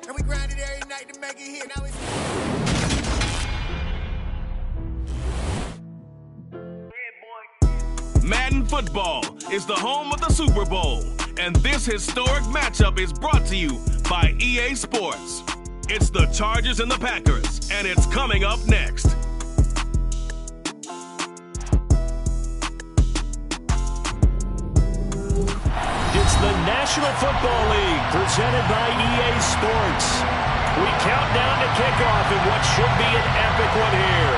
And we grinded every night to make it here. Now it's... Madden football is the home of the Super Bowl, and this historic matchup is brought to you by EA Sports. It's the Chargers and the Packers, and it's coming up next. It's the National Football League presented by EA Sports. We count down to kickoff in what should be an epic one here,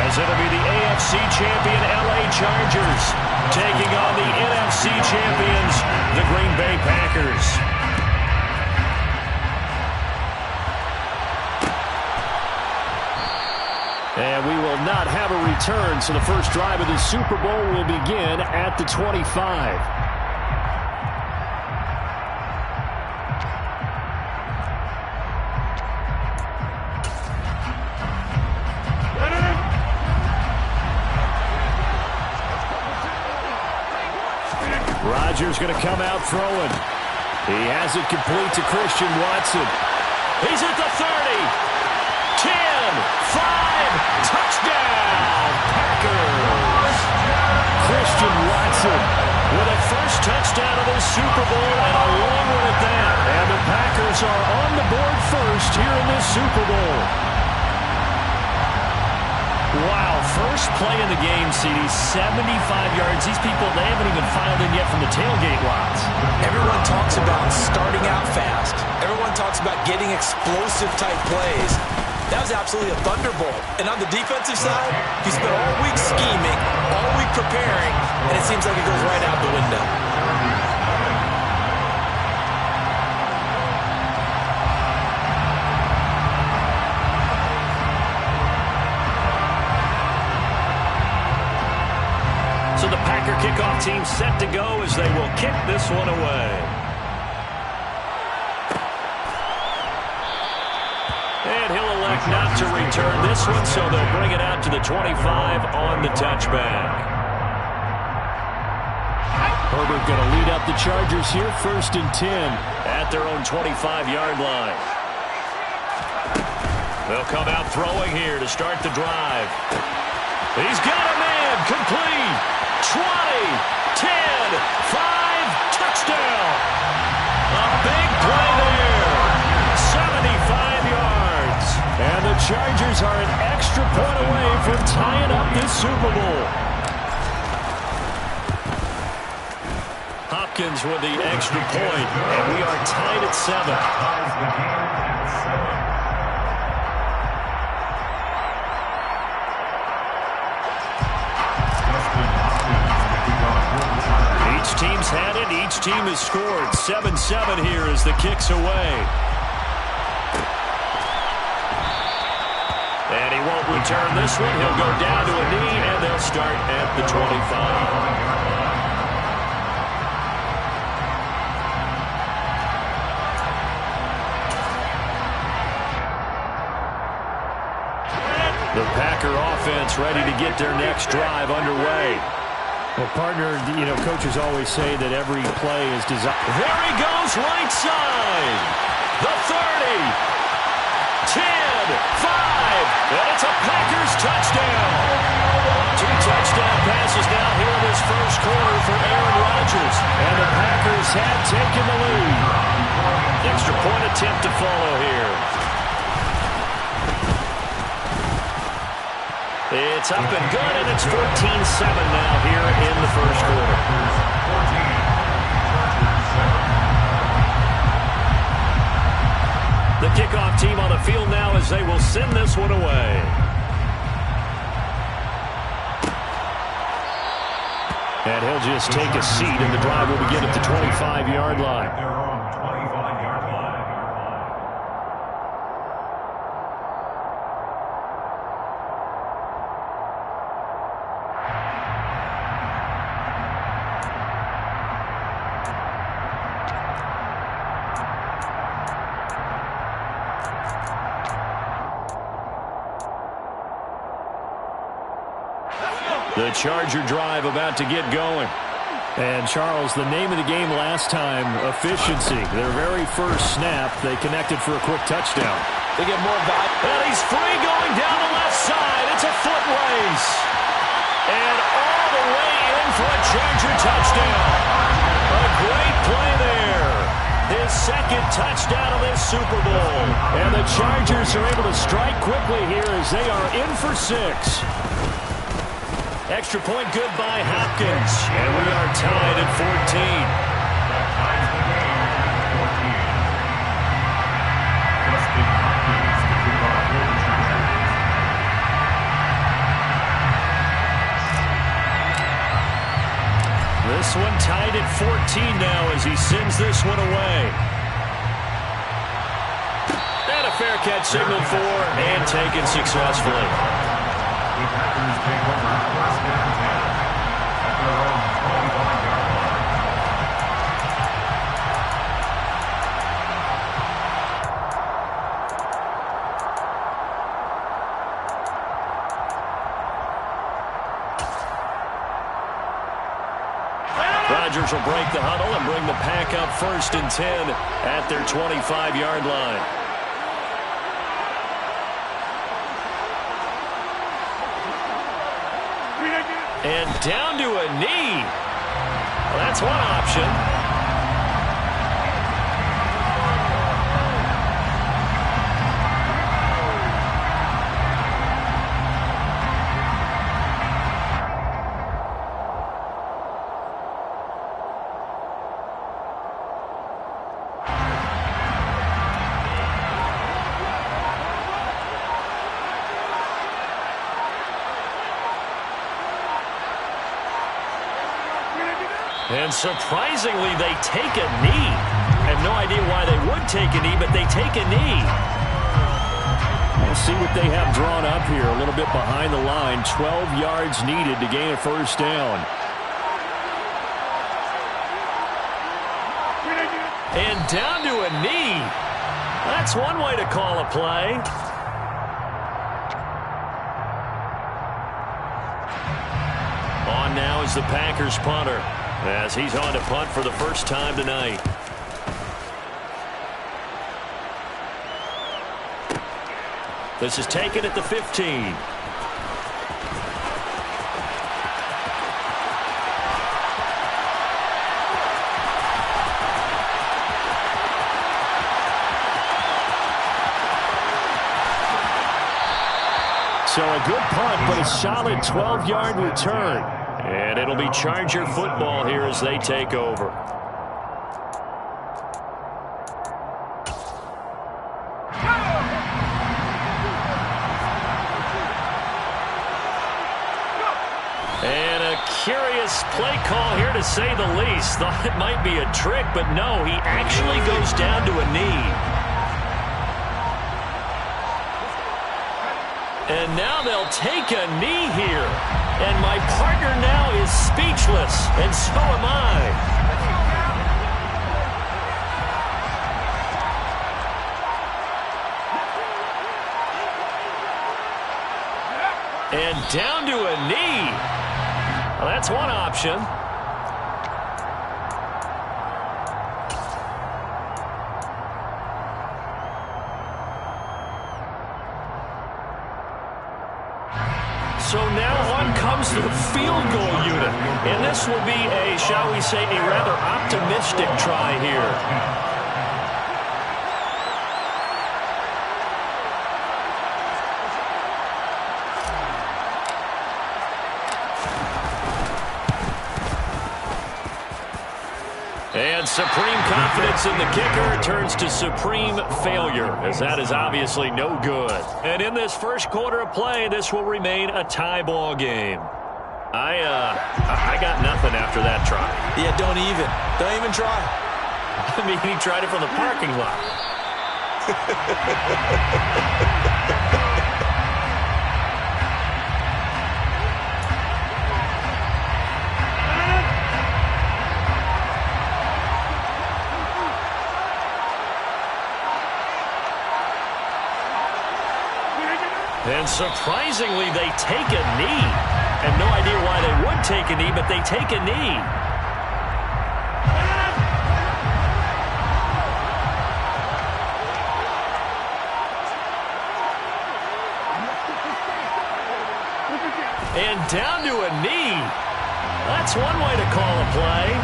as it'll be the AFC champion LA Chargers taking on the NFC champions, the Green Bay Packers. And we will not have a return, so the first drive of the Super Bowl will begin at the 25. Rodgers going to come out throwing. He has it complete to Christian Watson. He's at the 30. 10, 5, touchdown, Packers. Christian Watson with a first touchdown of the Super Bowl and a long one at that. And the Packers are on the board first here in this Super Bowl. Wow, first play in the game, CD, 75 yards. These people, they haven't even filed in yet from the tailgate lots. Everyone talks about starting out fast. Everyone talks about getting explosive-type plays. That was absolutely a thunderbolt. And on the defensive side, he spent all week scheming, all week preparing, and it seems like it goes right out the window. So the Packer kickoff team set to go as they will kick this one away. And he'll elect not to return this one, so they'll bring it out to the 25 on the touchback. Herbert going to lead up the Chargers here, 1st and 10 at their own 25-yard line. They'll come out throwing here to start the drive. He's got a man, complete. 20, 10, 5, touchdown. A big play there. 75 yards. And the Chargers are an extra point away from tying up this Super Bowl. Hopkins with the extra point, and we are tied at 7. Each team's had it. Each team has scored. 7-7 here as the kick's away. And he won't return this one. He'll go down to a knee, and they'll start at the 25. The Packer offense ready to get their next drive underway. Well, partner, coaches always say that every play is designed. There he goes, right side. The 30. 10, 5. And it's a Packers touchdown. 2 touchdown passes now here in this first quarter for Aaron Rodgers. And the Packers have taken the lead. Extra point attempt to follow here. It's up and good, and it's 14-7 now here in the first quarter. The kickoff team on the field now as they will send this one away. And he'll just take a seat, and the drive will begin at the 25-yard line. The Charger drive about to get going. And, Charles, the name of the game last time, efficiency. Their very first snap, they connected for a quick touchdown. They get more value. And he's free going down the left side. It's a foot race. And all the way in for a Charger touchdown. A great play there. His second touchdown of this Super Bowl. And the Chargers are able to strike quickly here as they are in for 6. Extra point good by Hopkins. And we are tied at 14. This one tied at 14 now as he sends this one away. And a fair catch signaled for and taken successfully. Rodgers will break the huddle and bring the pack up 1st and 10 at their 25-yard line. And down to a knee. Well, that's one option. And surprisingly, they take a knee. I have no idea why they would take a knee, but they take a knee. Let's see what they have drawn up here. A little bit behind the line. 12 yards needed to gain a first down. And down to a knee. That's one way to call a play. On now is the Packers punter, as he's on to punt for the first time tonight. This is taken at the 15. So a good punt, but a solid 12-yard return. And it'll be Charger football here as they take over. And a curious play call here, to say the least. Thought it might be a trick, but no, he actually goes down to a knee. And now they'll take a knee here. And my partner now is speechless, and so am I. And down to a knee. Well, that's one option. So now on comes the field goal unit. And this will be a, shall we say, a rather optimistic try here. And supreme confidence in the kicker turns to supreme failure, as that is obviously no good. And in this first quarter of play, this will remain a tie ball game. I got nothing after that try. Yeah, don't even try. I mean, he tried it from the parking lot. And surprisingly, they take a knee. I have no idea why they would take a knee, but they take a knee. And down to a knee. That's one way to call a play.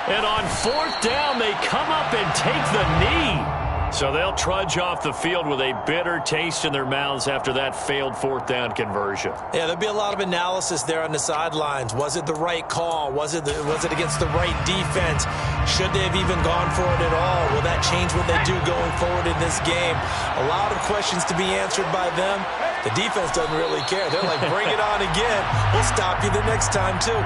And on fourth down, they come up and take the knee. So they'll trudge off the field with a bitter taste in their mouths after that failed fourth down conversion. Yeah, there'll be a lot of analysis there on the sidelines. Was it the right call? Was it against the right defense? Should they have even gone for it at all? Will that change what they do going forward in this game? A lot of questions to be answered by them. The defense doesn't really care. They're like, bring it on again. We'll stop you the next time, too.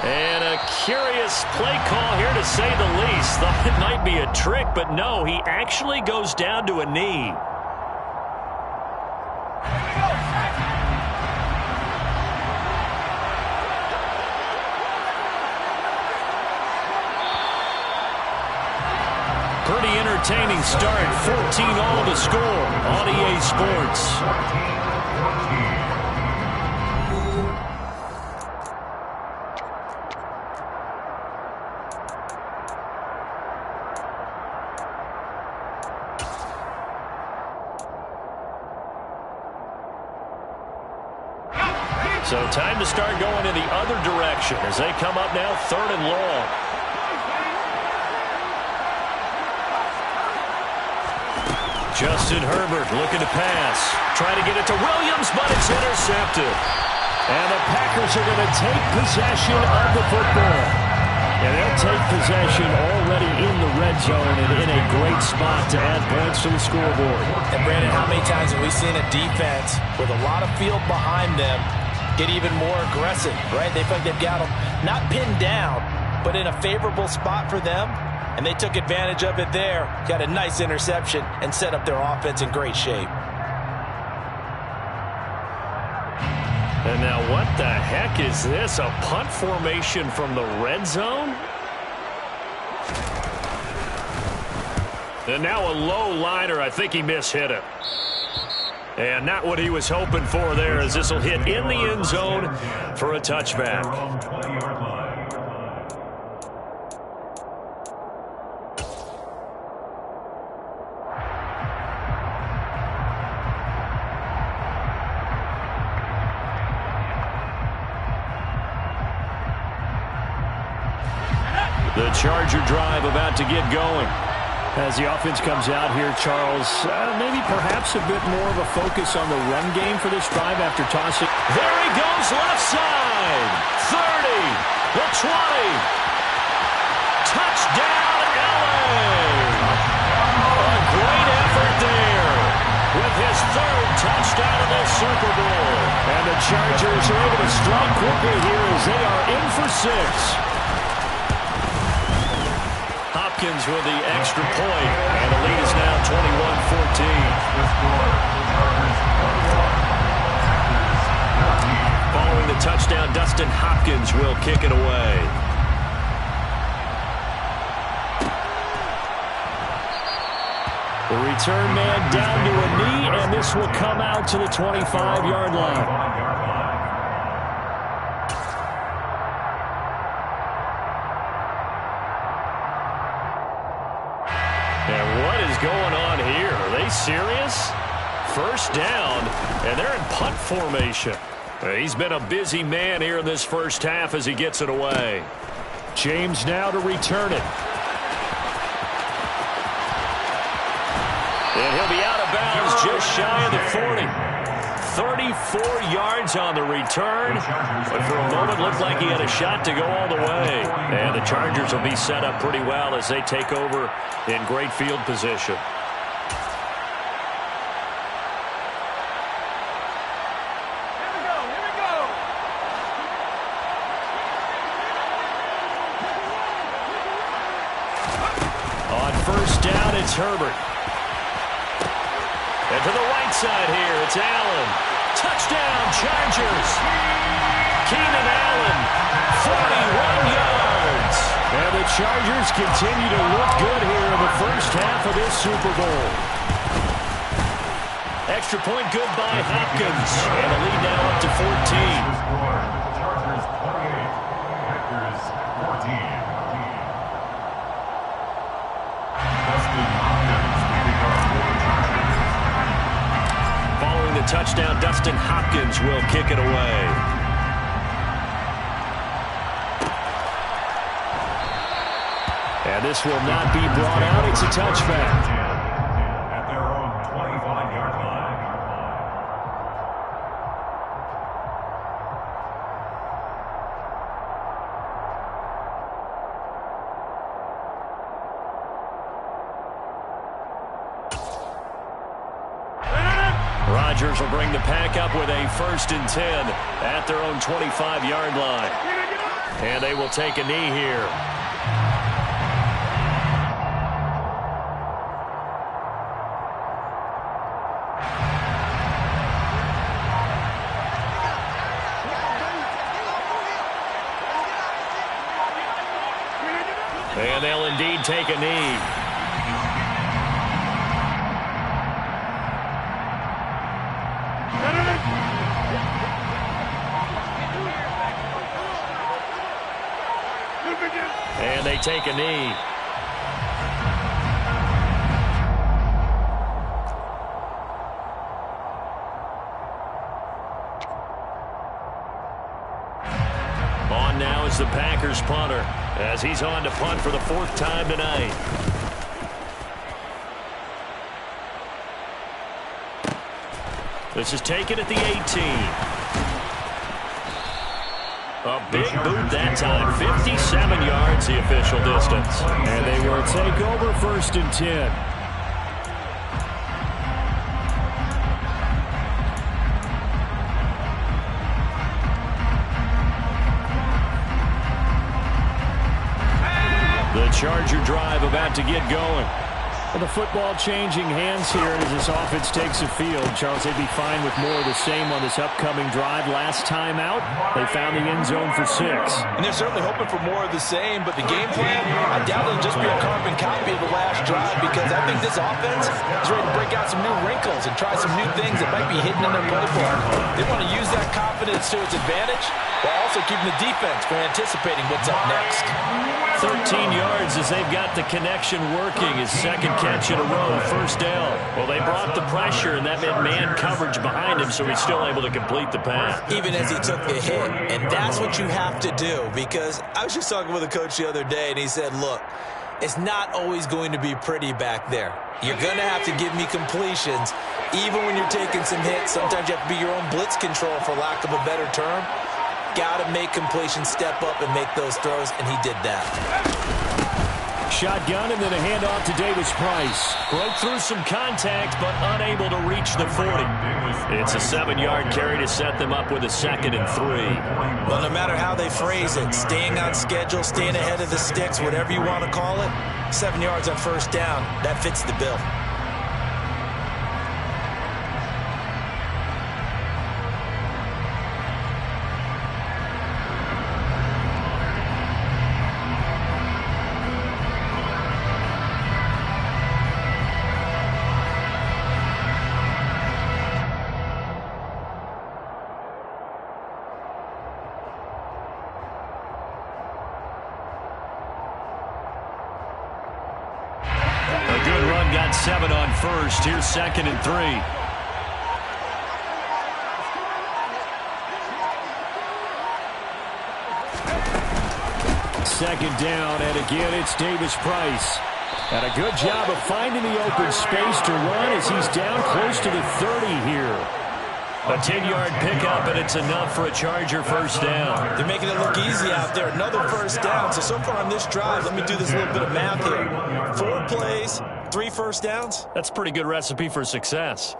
And a curious play call here, to say the least. Thought it might be a trick, but no, he actually goes down to a knee. Pretty entertaining start. 14-all the score on EA Sports. So time to start going in the other direction as they come up now 3rd and long. Justin Herbert looking to pass. Trying to get it to Williams, but it's intercepted. And the Packers are going to take possession of the football. And they'll take possession already in the red zone and in a great spot to add points to the scoreboard. And Brandon, how many times have we seen a defense with a lot of field behind them get even more aggressive, right? They feel like they've got them not pinned down, but in a favorable spot for them, and they took advantage of it there. Got a nice interception and set up their offense in great shape. And now what the heck is this? A punt formation from the red zone? And now a low liner. I think he mishit it. And not what he was hoping for there, as this will hit in the end zone for a touchback. The Charger drive about to get going. As the offense comes out here, Charles, maybe perhaps a bit more of a focus on the run game for this drive after tossing. There he goes, left side. 30, the 20. Touchdown, LA. A great effort there with his 3rd touchdown of this Super Bowl. And the Chargers are able to strike quickly here as they are in for 6. Hopkins with the extra point, and the lead is now 21-14. Following the touchdown, Dustin Hopkins will kick it away. The return man down to a knee, and this will come out to the 25-yard line. Going on here? Are they serious? First down, and they're in punt formation. He's been a busy man here in this first half as he gets it away. James now to return it. And he'll be out of bounds just shy of the 40. 34 yards on the return, but for a moment looked like he had a shot to go all the way. And the Chargers will be set up pretty well as they take over in great field position. On first down, it's Herbert. And to the right side here, it's Allen. Touchdown, Chargers. Keenan Allen, 41 yards. And the Chargers continue to look good here in the first half of this Super Bowl. Extra point good by Hopkins. And the lead now up to 14. Chargers 28, Packers 14. Dustin Hopkins leading our Chargers. Following the touchdown, Dustin Hopkins will kick it away. And this will not be brought out. It's a touchback. At their own 25-yard line. Rodgers will bring the pack up with a 1st and 10 at their own 25-yard line. And they will take a knee here. And they'll indeed take a knee. And they take a knee. On now is the Packers punter, as he's on to punt for the 4th time tonight. This is taken at the 18. A big boot that time. 57 yards the official distance. And they will take over 1st and 10. The Charger drive about to get going. And the football changing hands here as this offense takes the field. Charles, they'd be fine with more of the same on this upcoming drive. Last time out, they found the end zone for 6. And they're certainly hoping for more of the same, but the game plan, I doubt it'll just be a carbon copy of the last drive, because I think this offense is ready to break out some new wrinkles and try some new things that might be hidden in their playbook. They want to use that confidence to its advantage while also keeping the defense from anticipating what's up next. 13 yards as they've got the connection working. His 2nd catch in a row, 1st down. Well, they brought the pressure, and that meant man coverage behind him, so he's still able to complete the pass. Even as he took the hit, and that's what you have to do, because I was just talking with a coach the other day, and he said, look, it's not always going to be pretty back there. You're going to have to give me completions, even when you're taking some hits. Sometimes you have to be your own blitz control, for lack of a better term. Got to make completions step up and make those throws, and he did that. Shotgun and then a handoff to Davis Price. Broke through some contact, but unable to reach the 40. It's a 7-yard carry to set them up with a 2nd and 3. Well, no matter how they phrase it, staying on schedule, staying ahead of the sticks, whatever you want to call it, 7 yards on 1st down, that fits the bill. Got 7 on 1st. Here's 2nd and 3. Second down, and again it's Davis Price. And a good job of finding the open space to run as he's down close to the 30 here. A 10-yard pickup, and it's enough for a Charger 1st down. They're making it look easy out there. Another 1st down. So far on this drive, let me do this little bit of math here. 4 plays, 3 1st downs. That's a pretty good recipe for success.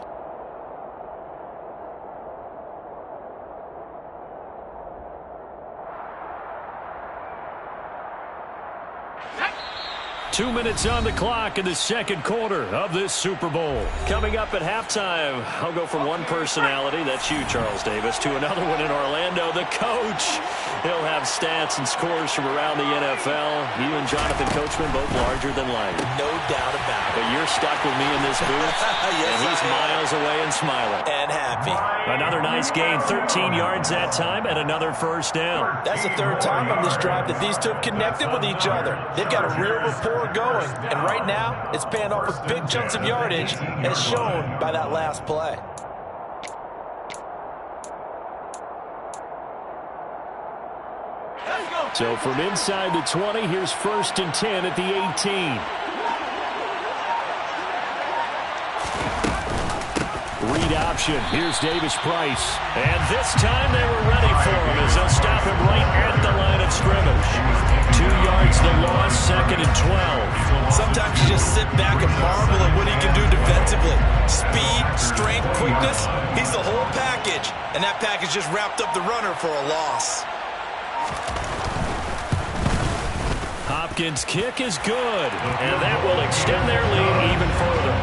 2 minutes on the clock in the second quarter of this Super Bowl. Coming up at halftime, I'll go from one personality, that's you, Charles Davis, to another one in Orlando, the coach. He'll have stats and scores from around the NFL. You and Jonathan Coachman both larger than life. No doubt about it. But you're stuck with me in this booth, Yes, and he's I am. miles away and smiling. And happy. Another nice gain, 13 yards that time, and another first down. That's the third time on this drive that these two have connected with each other. They've got a real rapport going, and right now it's paying off with big chunks of yardage, as shown by that last play. So from inside the 20, here's 1st and 10 at the 18. Read option. Here's Davis Price. And this time they were ready for him as they'll stop him right at the line of scrimmage. 2 yards the loss, 2nd and 12. Sometimes you just sit back and marvel at what he can do defensively. Speed, strength, quickness, he's the whole package. And that package just wrapped up the runner for a loss. Hopkins' kick is good, and that will extend their lead even further.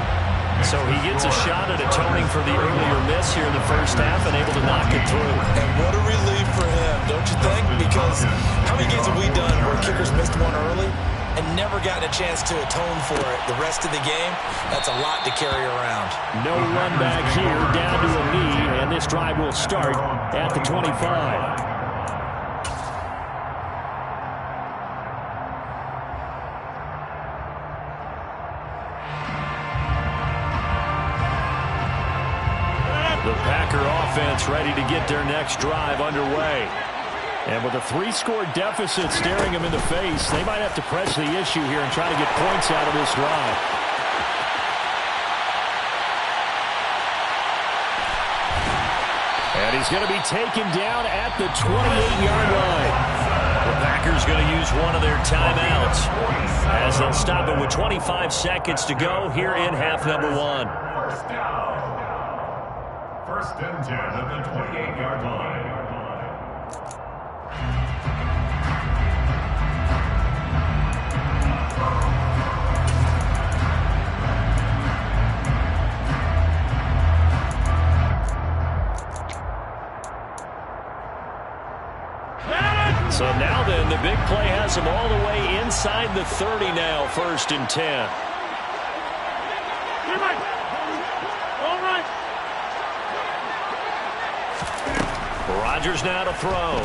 So he gets a shot at atoning for the earlier miss here in the first half and able to knock it through. And what a relief for him, don't you think? Because how many games have we done where kickers missed one early and never gotten a chance to atone for it the rest of the game? That's a lot to carry around. No run back here, down to a knee, and this drive will start at the 25. The Packer offense ready to get their next drive underway. And with a 3-score deficit staring them in the face, they might have to press the issue here and try to get points out of this drive. And he's going to be taken down at the 28-yard line. The Packers going to use one of their timeouts as they'll stop it with 25 seconds to go here in half number 1. First down. 1st and 10 at the 28-yard line. So now then, the big play has them all the way inside the 30 now, 1st and 10. Rodgers now to throw.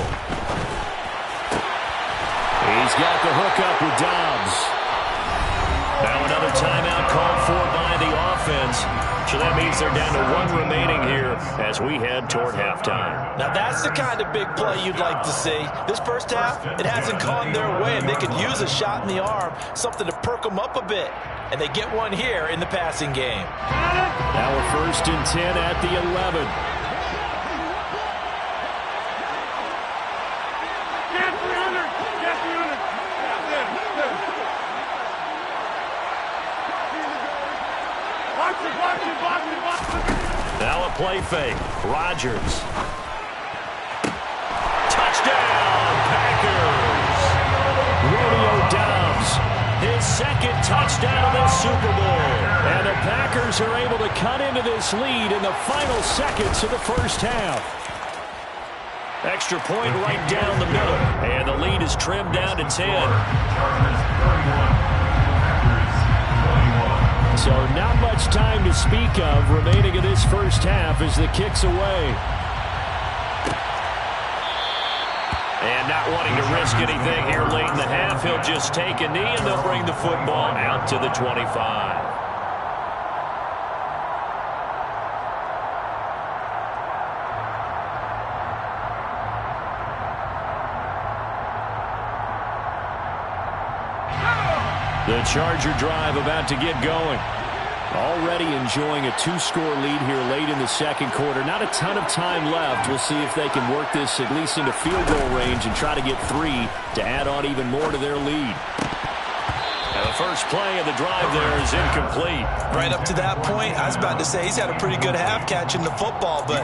He's got the hook up with Dobbs. Now another timeout called for by the offense. So that means they're down to 1 remaining here as we head toward halftime. Now that's the kind of big play you'd like to see. This first half, it hasn't gone their way, and they could use a shot in the arm, something to perk them up a bit. And they get one here in the passing game. Now we're 1st and 10 at the 11. Now a play fake. Rodgers. Touchdown, Packers. Romeo Dobbs, his 2nd touchdown of the Super Bowl. And the Packers are able to cut into this lead in the final seconds of the first half. Extra point right down the middle. And the lead is trimmed down to 10. So not much time to speak of remaining in this first half as the kick's away. And not wanting to risk anything here late in the half, he'll just take a knee and they'll bring the football out to the 25. The Charger drive about to get going. Already enjoying a 2-score lead here late in the second quarter. Not a ton of time left. We'll see if they can work this at least into field goal range and try to get 3 to add on even more to their lead. And the first play of the drive there is incomplete. Right up to that point, I was about to say he's had a pretty good half catching the football, but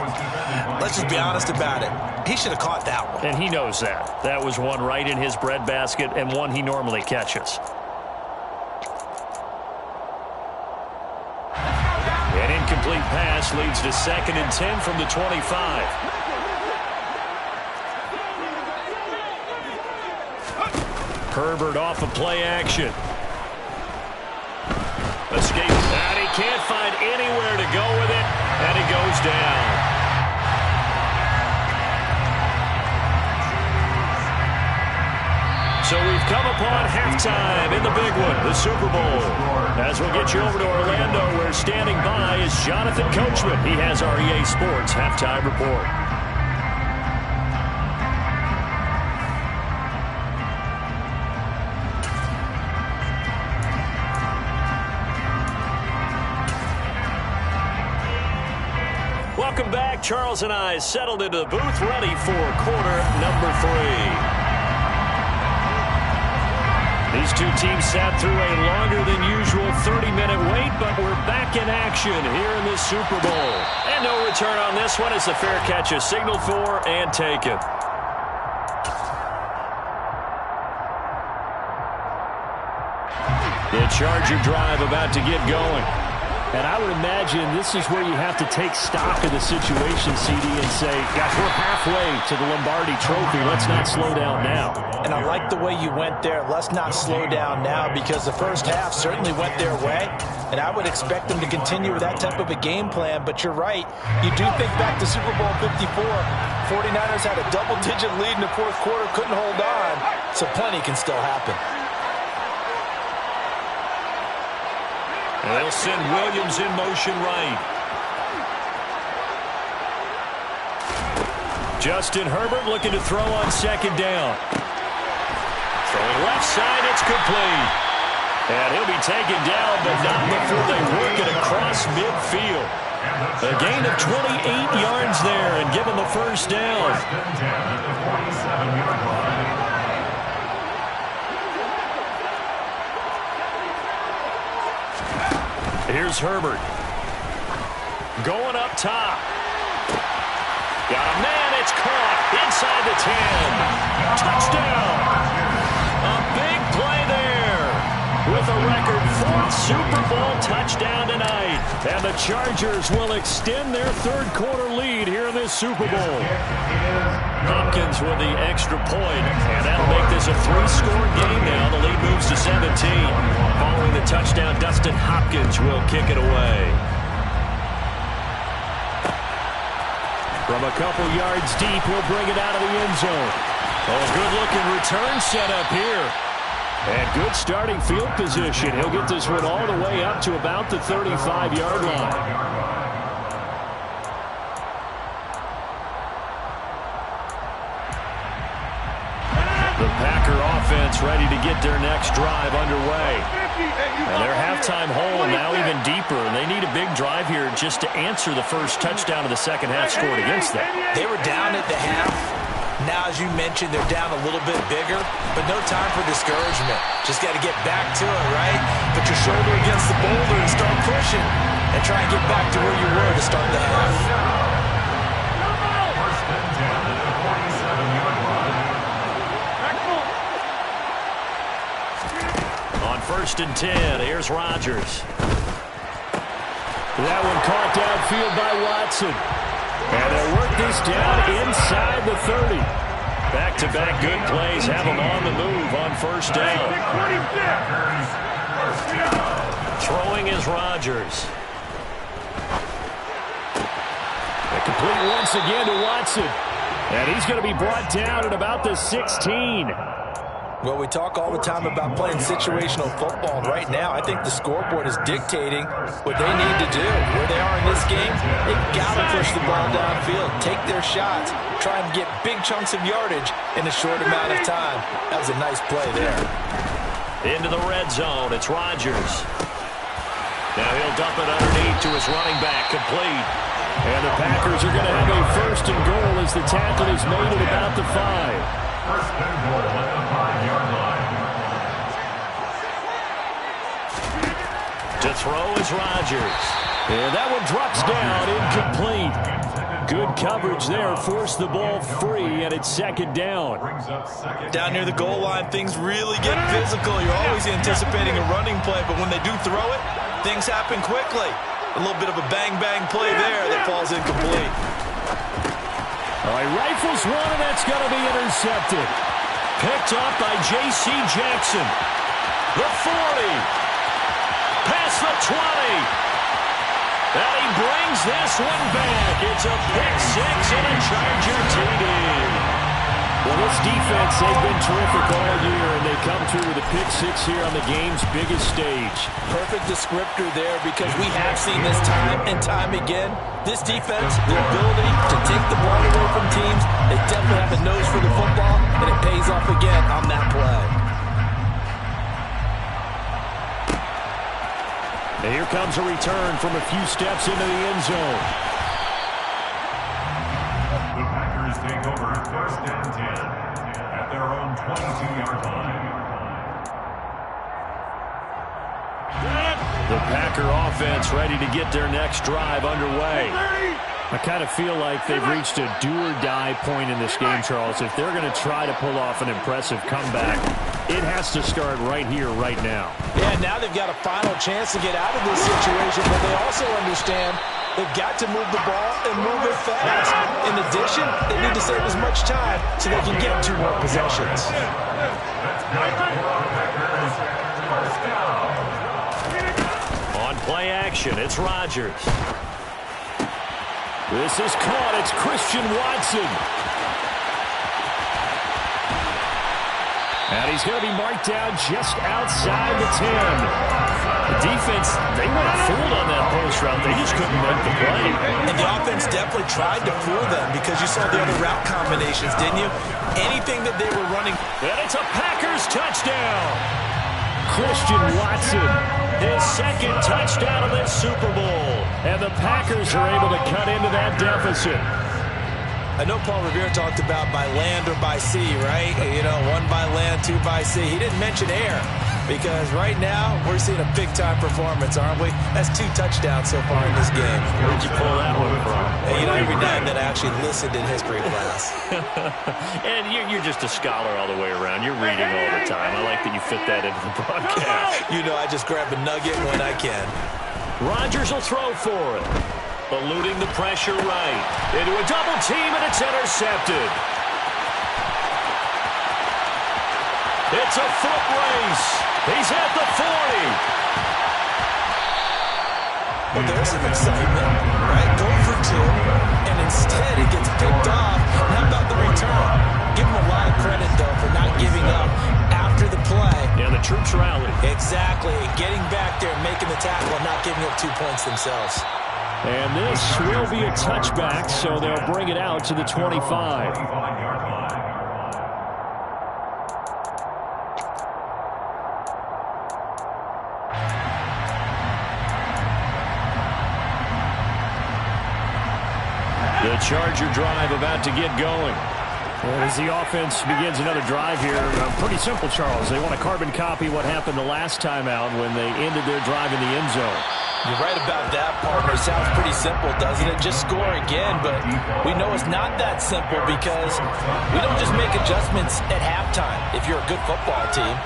let's just be honest about it. He should have caught that one. And he knows that. That was one right in his breadbasket and one he normally catches. incomplete pass leads to 2nd and 10 from the 25. Herbert off of play action. Escape. And he can't find anywhere to go with it, and he goes down. So we've come upon halftime in the big one, the Super Bowl. As we'll get you over to Orlando, where standing by is Jonathan Coachman. He has our EA Sports halftime report. Welcome back. Charles and I settled into the booth, ready for quarter number 3. These two teams sat through a longer than usual 30-minute wait, but we're back in action here in the Super Bowl. And no return on this one as the fair catch is signaled for and taken. The Charger drive about to get going. And I would imagine this is where you have to take stock of the situation, CD, and say, gosh, we're halfway to the Lombardi Trophy. Let's not slow down now. And I like the way you went there. Let's not slow down now, because the first half certainly went their way. And I would expect them to continue with that type of a game plan. But you're right. You do think back to Super Bowl 54. 49ers had a double-digit lead in the fourth quarter, couldn't hold on. So plenty can still happen. They'll send Williams in motion right. Justin Herbert looking to throw on 2nd down. Throwing left side, it's complete. And he'll be taken down, but not before they work it across midfield. A gain of 28 yards there and given the first down. Here's Herbert. Going up top. Got a man, it's caught inside the 10. Touchdown. A big play there with a record 4th Super Bowl touchdown tonight. And the Chargers will extend their 3rd quarter lead here in this Super Bowl. Hopkins with the extra point, and that'll make this a 3-score game now. The lead moves to 17. Following the touchdown, Dustin Hopkins will kick it away. From a couple yards deep, he'll bring it out of the end zone. Oh, good-looking return set up here. And good starting field position. He'll get this one all the way up to about the 35-yard line. The Packer offense ready to get their next drive underway. And their halftime hole now even deeper, and they need a big drive here just to answer the first touchdown of the second half scored against them. They were down at the half. Now, as you mentioned, they're down a little bit bigger, but no time for discouragement. Just got to get back to it, right? Put your shoulder against the boulder and start pushing, and try and get back to where you were to start the half. On 1st and 10, here's Rodgers. That one caught downfield by Watson. And they'll work this down inside the 30. Back-to-back good plays have them on the move on 1st down. Throwing is Rodgers. A complete once again to Watson. And he's going to be brought down at about the 16. Well, we talk all the time about playing situational football, and right now I think the scoreboard is dictating what they need to do. Where they are in this game, they've got to push the ball downfield, take their shots, try and get big chunks of yardage in a short amount of time. That was a nice play there. Into the red zone, it's Rodgers. Now he'll dump it underneath to his running back, complete. And the Packers are going to have a 1st and goal as the tackle is made at about the 5. 1st and goal at the 5-yard line. To throw is Rodgers. And that one drops down, incomplete. Good coverage there, forced the ball free, and it's 2nd down. Down near the goal line, things really get physical. You're always anticipating a running play, but when they do throw it, things happen quickly. A little bit of a bang-bang play there that falls incomplete. All right, rifles one, and that's going to be intercepted. Picked up by J.C. Jackson. The 40. Past the 20. And he brings this one back. It's a pick six and a Charger TD. Well, this defense, they've been terrific all year, and they come through with a pick six here on the game's biggest stage. Perfect descriptor there, because we have seen this time and time again. This defense, their ability to take the ball away from teams, they definitely have a nose for the football, and it pays off again on that play. And here comes a return from a few steps into the end zone. The Packers take over first and 10 at their own 22-yard line. The Packer offense ready to get their next drive underway. I kind of feel like they've reached a do-or-die point in this game, Charles. If they're going to try to pull off an impressive comeback, it has to start right here, right now. Yeah, now they've got a final chance to get out of this situation, but they also understand they've got to move the ball and move it fast. In addition, they need to save as much time so they can get 2 more possessions. On play action, it's Rodgers. This is caught. It's Christian Watson. And he's going to be marked down just outside the 10. The defense, they weren't fooled on that post route. They just couldn't make the play. And the offense definitely tried to fool them, because you saw the other route combinations, didn't you? Anything that they were running. And it's a Packers touchdown. Christian Watson, his second touchdown of this Super Bowl. And the Packers are able to cut into that deficit. I know Paul Revere talked about by land or by sea, right? You know, 1 by land, 2 by sea. He didn't mention air, because right now we're seeing a big-time performance, aren't we? That's 2 touchdowns so far in this game. Where'd you pull that one from? Hey, you know, every now and then I actually listened in history class. And you're just a scholar all the way around. You're reading all the time. I like that you fit that into the broadcast. You know, I just grab a nugget when I can. Rodgers will throw for it. Eluding the pressure right. Into a double team, and it's intercepted. It's a foot race. He's at the 40. Well, there's some excitement, right? Go for 2, and instead it gets picked off. And how about the return? Give him a lot of credit, though, for not giving up after the play. Yeah, the troops rallied. Exactly. Getting back there, making the tackle, and not giving up 2 points themselves. And this will be a touchback, so they'll bring it out to the 25. The Charger drive about to get going. Well, as the offense begins another drive here, pretty simple, Charles. They want to carbon copy what happened the last time out when they ended their drive in the end zone. You're right about that, partner. It sounds pretty simple, doesn't it? Just score again, but we know it's not that simple, because we don't just make adjustments at halftime if you're a good football team.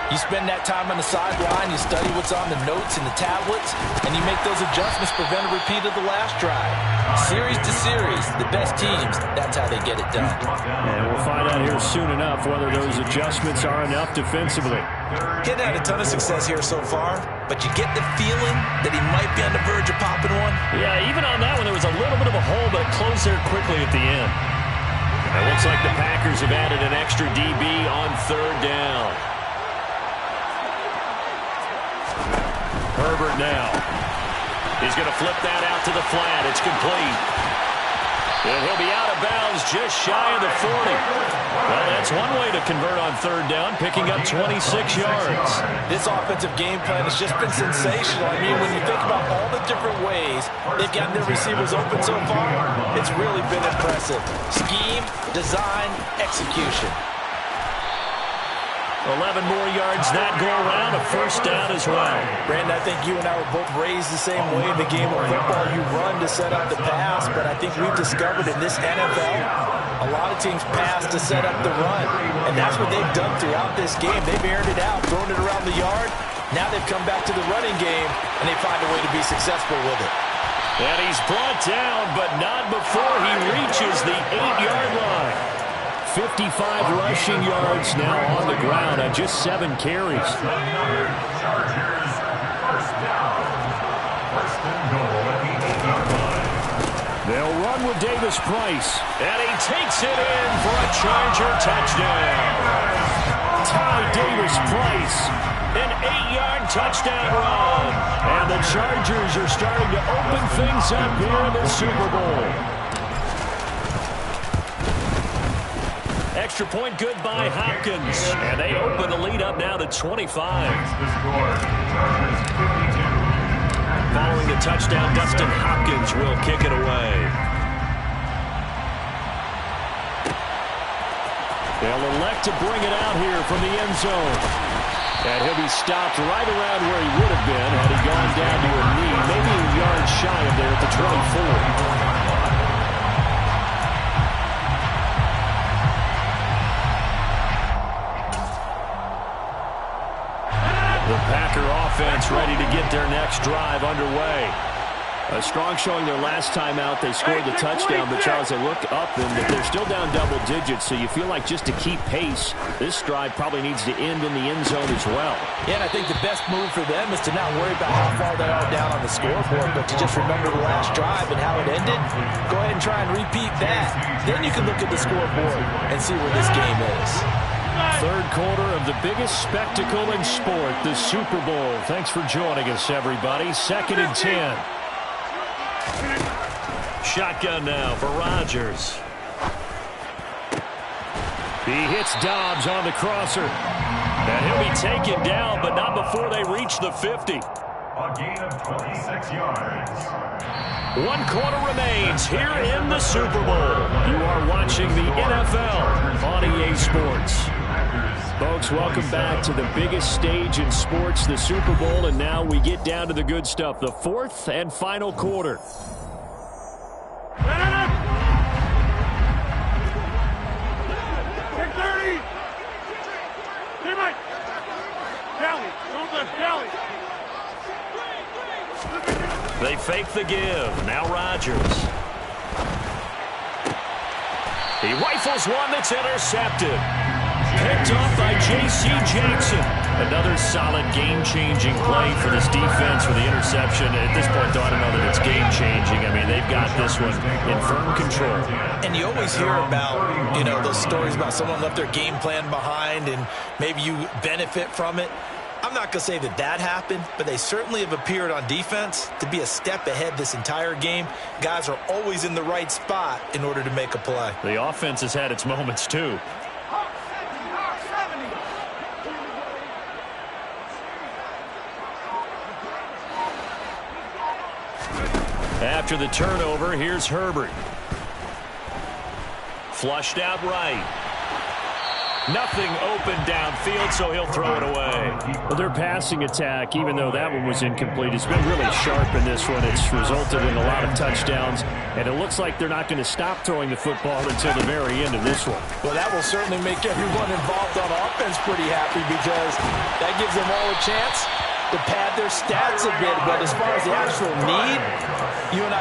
You spend that time on the sideline, you study what's on the notes and the tablets, and you make those adjustments, prevent a repeat of the last drive. Series to series, the best teams, that's how they get it done. And we'll find out here soon enough whether those adjustments are enough defensively. Getting had a ton of success here so far, but you get the feeling that he might be on the verge of popping one. Yeah, even on that one, there was a little bit of a hole, but it closed there quickly at the end. It looks like the Packers have added an extra DB on 3rd down. Herbert now. He's going to flip that out to the flat. It's complete. And he'll be out of bounds just shy of the 40. Well, that's one way to convert on 3rd down, picking up 26 yards. This offensive game plan has just been sensational. I mean, when you think about all the different ways they've gotten their receivers open so far, it's really been impressive. Scheme, design, execution. 11 more yards that go around, a 1st down as well. Brandon, I think you and I were both raised the same way in the game of football. You run to set up the pass, but I think we've discovered in this NFL, a lot of teams pass to set up the run, and that's what they've done throughout this game. They've aired it out, thrown it around the yard, Now they've come back to the running game, and they find a way to be successful with it. And he's brought down, but not before he reaches the 8-yard line. 55 rushing yards now on the ground on just 7 carries. Chargers, first down. First and goal at the 8-yard line. They'll run with Davis Price. And he takes it in for a Charger touchdown. Ty Davis Price. An 8-yard touchdown run. And the Chargers are starting to open things up here in the Super Bowl. Extra point good by Hopkins. And they open the lead up now to 25. The score, Chargers 52. Following the touchdown, Dustin Hopkins will kick it away. They'll elect to bring it out here from the end zone. And he'll be stopped right around where he would have been had he gone down to a knee, maybe a yard shy of there at the 24. The Packer offense ready to get their next drive underway. A strong showing their last time out. They scored the touchdown, but Charles, they look up and they're still down double digits, so you feel like just to keep pace, this drive probably needs to end in the end zone as well. Yeah, and I think the best move for them is to not worry about how far they are down on the scoreboard, but to just remember the last drive and how it ended. Go ahead and try and repeat that. Then you can look at the scoreboard and see where this game is. Third quarter of the biggest spectacle in sport, the Super Bowl. Thanks for joining us, everybody. 2nd and 10. Shotgun now for Rodgers. He hits Dobbs on the crosser. And he'll be taken down, but not before they reach the 50. A gain of 26 yards. 1 quarter remains here in the Super Bowl. You are watching the NFL on EA Sports. Folks, welcome back to the biggest stage in sports, the Super Bowl, and now we get down to the good stuff, the 4th and final quarter. They fake the give. Now Rodgers. He rifles one that's intercepted. Picked off by J.C. Jackson. Another solid game-changing play for this defense for the interception. At this point, though, I don't know that it's game-changing. I mean, they've got this one in firm control. And you always hear about, those stories about someone left their game plan behind and maybe you benefit from it. I'm not going to say that that happened, but they certainly have appeared on defense to be a step ahead this entire game. Guys are always in the right spot in order to make a play. The offense has had its moments, too. After the turnover, here's Herbert. Flushed out right. Nothing open downfield, so he'll throw it away. Well, their passing attack, even though that one was incomplete, has been really sharp in this one. It's resulted in a lot of touchdowns, and it looks like they're not going to stop throwing the football until the very end of this one. Well, that will certainly make everyone involved on offense pretty happy because that gives them all a chance to pad their stats a bit. But as far as the actual need, you and I